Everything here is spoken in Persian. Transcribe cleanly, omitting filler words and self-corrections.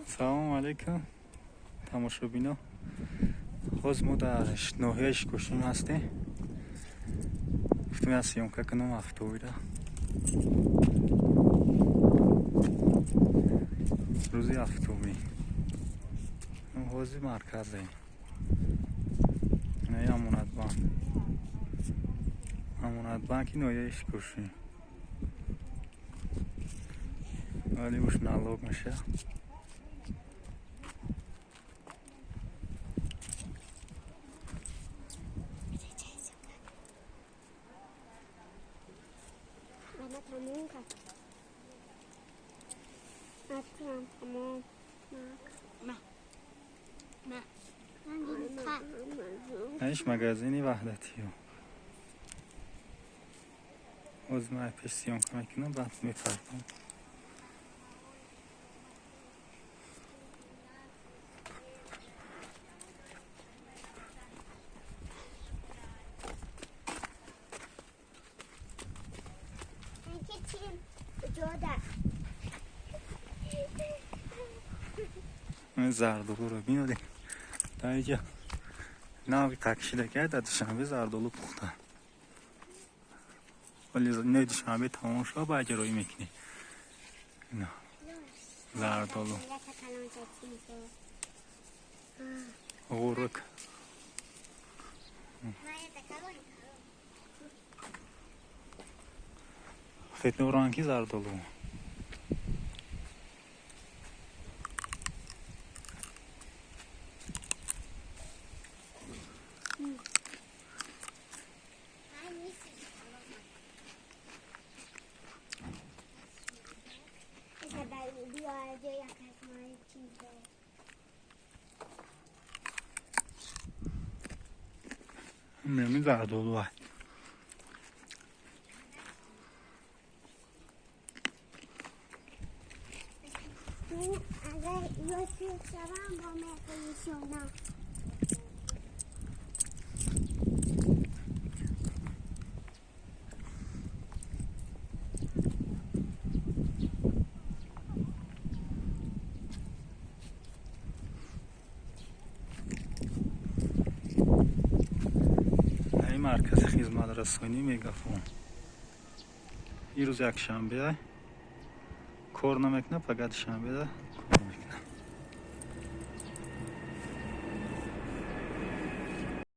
سلام علیکم تماشابینا. باز ما در ناحیه شکوشیم هستیم. گفتم از سیامکه کنم автоира. روزی هفتمی حوزی مرکزه. نه امانت بانکی ناحیه شکوشیم. ولی už nalog میشه. هیچ مغازینی وحدتی از ما پیش سیام کنم بعد میفرستم. زردالو رو بینید در اینجا ناوی تکشیده کرده دوشنبه زردالو پخته ولی نه دوشنبه تمام شد باید روی میکنی نه زردالو غورک فتنه ورانکی زردالو نمی زردالو های مرکز خدمت رسانی میگافون این روز یک شنبه کار نمیکنه فقط شنبه